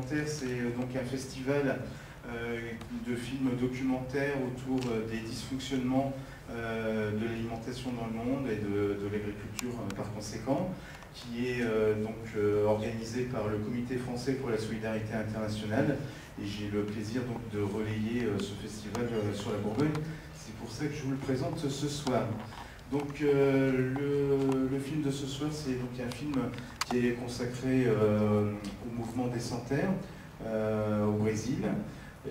documentaire, c'est donc un festival de films documentaires autour des dysfonctionnements de l'alimentation dans le monde et de l'agriculture par conséquent, qui est organisé par le Comité français pour la solidarité internationale. Et j'ai le plaisir donc de relayer ce festival sur la Bourgogne. C'est pour ça que je vous le présente ce soir. Donc le film de ce soir, c'est donc un film qui est consacré au mouvement des Sans-Terre au Brésil.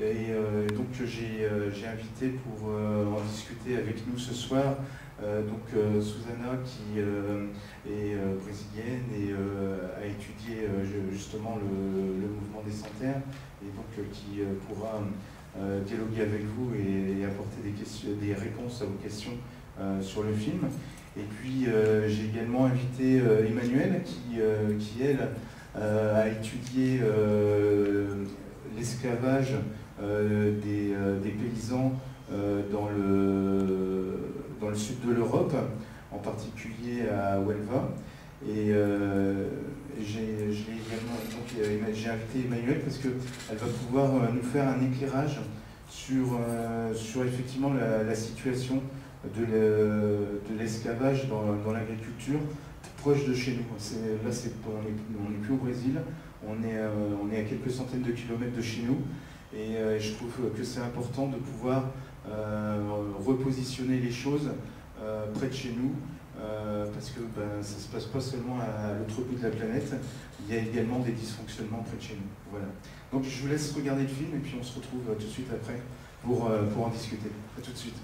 Et donc j'ai invité pour en discuter avec nous ce soir Susana, qui est brésilienne et a étudié justement le mouvement des Sans-Terre, et donc qui pourra dialoguer avec vous et apporter des réponses à vos questions sur le film. Et puis j'ai également invité Emmanuelle qui elle a étudié l'esclavage des paysans dans le sud de l'Europe, en particulier à Huelva. Et j'ai invité Emmanuelle parce qu'elle va pouvoir nous faire un éclairage sur effectivement la situation de l'esclavage dans l'agriculture proche de chez nous. Là, on n'est plus au Brésil, on est à quelques centaines de kilomètres de chez nous, et je trouve que c'est important de pouvoir repositionner les choses près de chez nous, parce que ça ne se passe pas seulement à l'autre bout de la planète, il y a également des dysfonctionnements près de chez nous. Voilà. Donc je vous laisse regarder le film et puis on se retrouve tout de suite après pour en discuter. À tout de suite.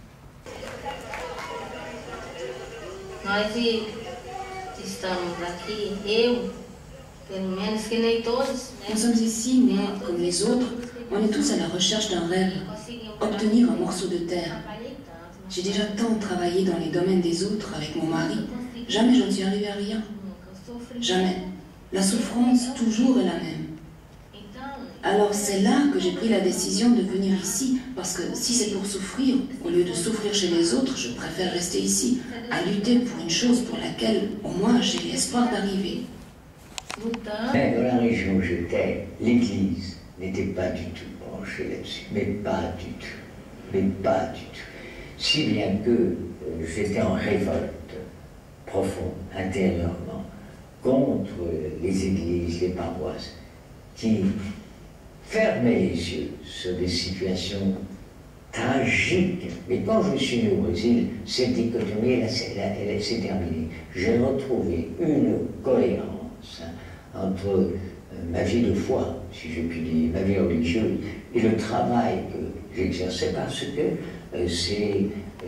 Nous sommes ici, mais comme les autres, on est tous à la recherche d'un rêve, obtenir un morceau de terre. J'ai déjà tant travaillé dans les domaines des autres avec mon mari, jamais je ne suis arrivée à rien. Jamais. La souffrance toujours est la même. Alors c'est là que j'ai pris la décision de venir ici, parce que si c'est pour souffrir, au lieu de souffrir chez les autres, je préfère rester ici, à lutter pour une chose pour laquelle, au moins, j'ai l'espoir d'arriver. Mais dans la région où j'étais, l'Église n'était pas du tout branchée là-dessus, mais pas du tout, mais pas du tout. Si bien que j'étais en révolte profonde, intérieurement, contre les églises, les paroisses, qui fermaient les yeux sur des situations tragiques. Mais quand je suis venu au Brésil, cette dichotomie, elle s'est terminée. J'ai retrouvé une cohérence entre ma vie de foi, si je puis dire, ma vie religieuse, et le travail que j'exerçais, parce que c'est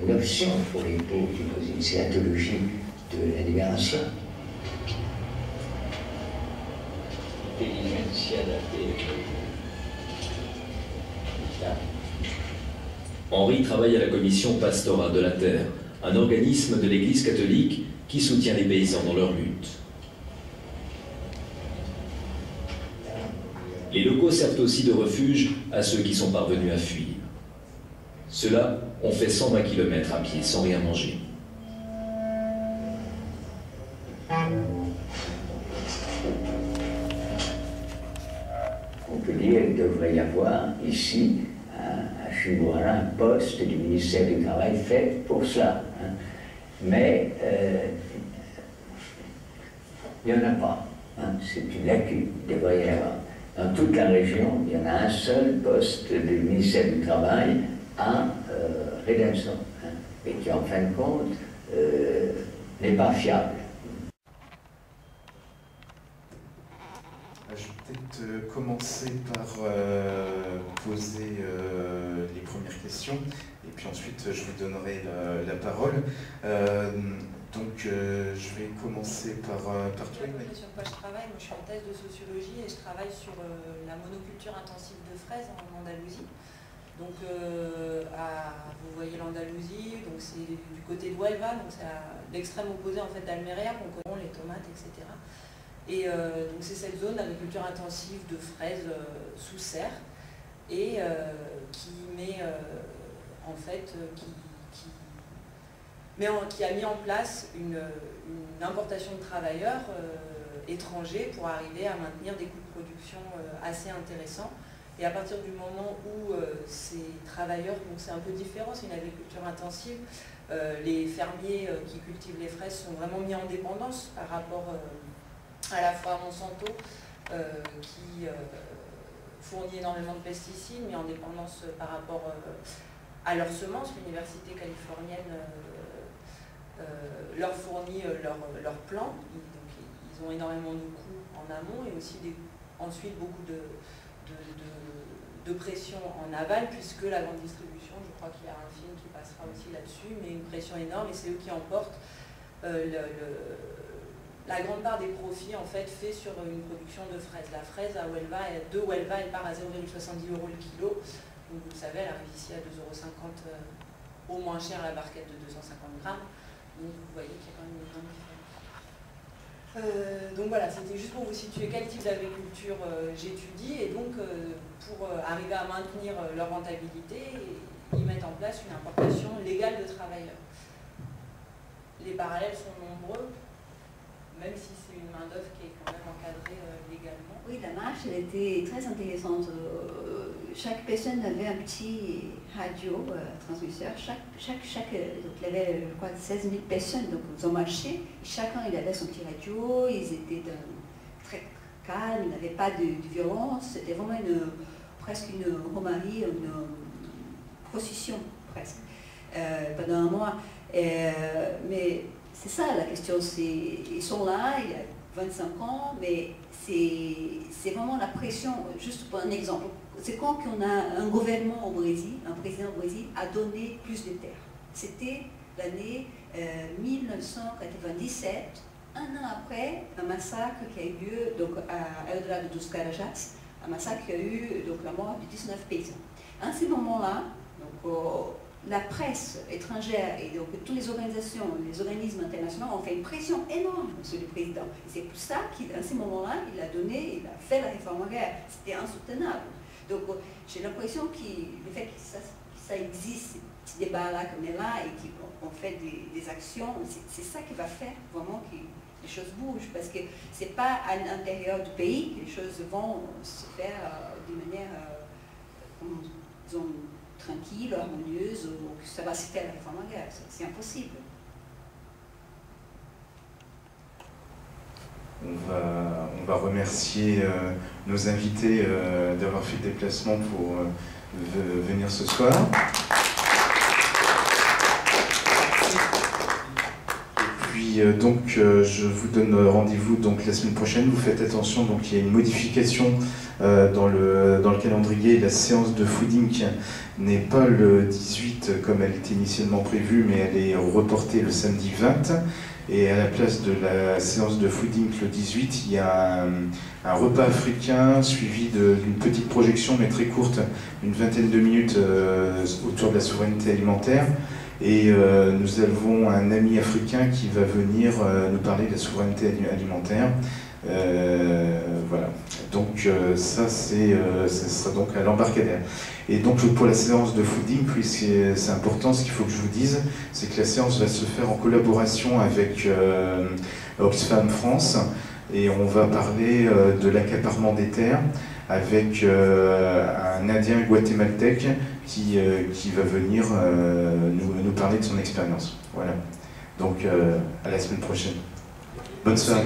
l'option pour les pauvres du Brésil, c'est la théologie de la libération. Henri travaille à la commission pastorale de la terre, un organisme de l'Église catholique qui soutient les paysans dans leur lutte. Les locaux servent aussi de refuge à ceux qui sont parvenus à fuir. Ceux-là ont fait 120 km à pied sans rien manger. On peut dire qu'il devrait y avoir ici, à Chimboara, un poste du ministère du Travail fait pour cela. Hein. Mais il n'y en a pas. Hein. C'est une lacune, il devrait y en avoir. Dans toute la région, il y en a un seul poste du ministère du Travail à Rédemption, hein, et qui en fin de compte n'est pas fiable. Je vais peut-être commencer par poser les premières questions, et puis ensuite je vous donnerai la parole. Je vais commencer par toi. Sur quoi je travaille, moi je suis en thèse de sociologie et je travaille sur la monoculture intensive de fraises en Andalousie. Donc vous voyez l'Andalousie, donc c'est du côté de Huelva, donc c'est à l'extrême opposé en fait d'Almeria, qu'on connaît, les tomates, etc. Et donc c'est cette zone d'agriculture intensive de fraises sous serre et qui met en fait qui a mis en place une importation de travailleurs étrangers pour arriver à maintenir des coûts de production assez intéressants. Et à partir du moment où ces travailleurs, donc c'est un peu différent, c'est une agriculture intensive, les fermiers qui cultivent les fraises sont vraiment mis en dépendance par rapport à la fois à Monsanto, qui fournit énormément de pesticides, mais en dépendance par rapport à leurs semences. L'université californienne leur fournit leurs plants, donc ils ont énormément de coûts en amont et aussi ensuite beaucoup de pression en aval, puisque la grande distribution, je crois qu'il y a un film qui passera aussi là-dessus, mais une pression énorme, et c'est eux qui emportent la grande part des profits en fait fait sur une production de fraises. La fraise à Huelva, elle part à 0,70 € le kilo. Donc vous le savez, elle arrive ici à 2,50 € au moins cher la barquette de 250 grammes. Donc vous voyez qu'il y a quand même une grande différence. Donc voilà, c'était juste pour vous situer quel type d'agriculture j'étudie, et donc pour arriver à maintenir leur rentabilité, ils mettent en place une importation légale de travailleurs. Les parallèles sont nombreux, même si c'est une main-d'œuvre qui est quand même encadrée légalement. Oui, la marche, elle était très intéressante. Chaque personne avait un petit radio transmisseur. Donc il y avait, je crois, 16 000 personnes donc, ils ont marché. Chacun il avait son petit radio, ils étaient très calmes, il n'y avait pas de violence. C'était vraiment presque une romarie, une procession presque, pendant un mois. Mais c'est ça la question, ils sont là, il y a 25 ans, mais c'est vraiment la pression. Juste pour un exemple, c'est quand qu'on a un gouvernement au Brésil, un président au Brésil a donné plus de terres. C'était l'année 1997, un an après un massacre qui a eu lieu donc, à Eldorado dos Carajás, un massacre qui a eu donc, la mort de 19 paysans. À ce moment-là, la presse étrangère et donc toutes les organisations, les organismes internationaux ont fait une pression énorme sur le président. Et c'est pour ça qu'à ce moment-là, il a fait la réforme agraire. C'était insoutenable. Donc j'ai l'impression que le fait que ça existe, ce débat-là comme est là, et qu'on fait des actions, c'est ça qui va faire vraiment que les choses bougent. Parce que ce n'est pas à l'intérieur du pays que les choses vont se faire de manière, disons, tranquille, harmonieuse, ou que ça va se faire la réforme agraire. C'est impossible. On va remercier nos invités d'avoir fait le déplacement pour venir ce soir. Et puis donc je vous donne rendez-vous donc la semaine prochaine. Vous faites attention, donc il y a une modification dans le calendrier. La séance de fooding n'est pas le 18 comme elle était initialement prévue, mais elle est reportée le samedi 20. Et à la place de la séance de fooding le 18, il y a un repas africain suivi d'une petite projection, mais très courte, une vingtaine de minutes autour de la souveraineté alimentaire. Et nous avons un ami africain qui va venir nous parler de la souveraineté alimentaire. Voilà. Donc ça sera donc à l'embarcadère. Et donc pour la séance de fooding, oui, c'est important, ce qu'il faut que je vous dise, c'est que la séance va se faire en collaboration avec Oxfam France, et on va parler de l'accaparement des terres avec un Indien guatémaltèque qui va venir nous parler de son expérience. Voilà. Donc à la semaine prochaine. Bonne soirée.